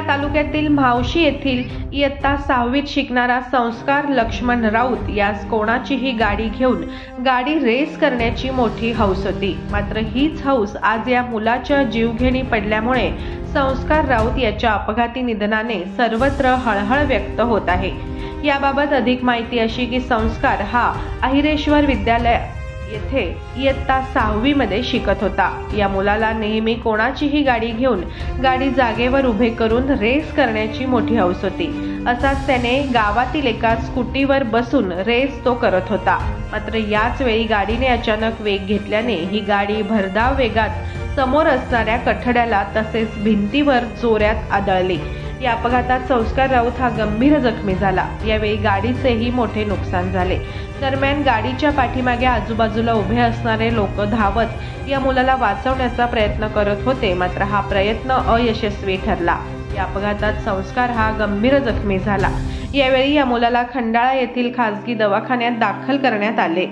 तालुक्यातील म्हावशी येथील इयत्ता 6वीत शिकणारा संस्कार लक्ष्मण राऊत यास कोणाचीही गाडी घेऊन गाडी रेस करण्याची मोठी हौस होती। मात्र हीच हौस आज या मुलाच्या जीवघेणी पडल्यामुळे संस्कार राऊत याच्या अपघाती निधनाने सर्वत्र हळहळ व्यक्त होत आहे। याबाबत अधिक माहिती अशी की संस्कार हा अहिरेश्वर विद्यालय येथे इयत्ता 6वी मध्ये शिकत होता। या मुलाला नेहमी कोणाचीही गाडी घेऊन गाडी जागेवर उभे करून रेस करण्याची मोठी हौस होती। असाच त्याने गावातील एका स्कूटीवर बसून रेस तो करत होता। मात्र याच वेळी गाडीने अचानक वेग घेतल्याने ही गाडी भरधाव वेगात समोर असणाऱ्या कठड्याला तसेच भिंतीवर जोरात आदळली। या अपघातात संस्कार राऊत हा गंभीर जखमी झाला। यावेळी गाडीचेही मोठे नुकसान झाले। दरम्यान गाडीच्या पाठीमागे आजूबाजूला उभे असणारे लोक धावत या मुलाला वाचवण्याचा प्रयत्न करत होते, मात्र हा प्रयत्न अयशस्वी ठरला। या अपघातात संस्कार हा गंभीर जखमी झाला। यावेळी या मुलाला खंडाळा येथील खासगी दवाखान्यात दाखल करण्यात आले।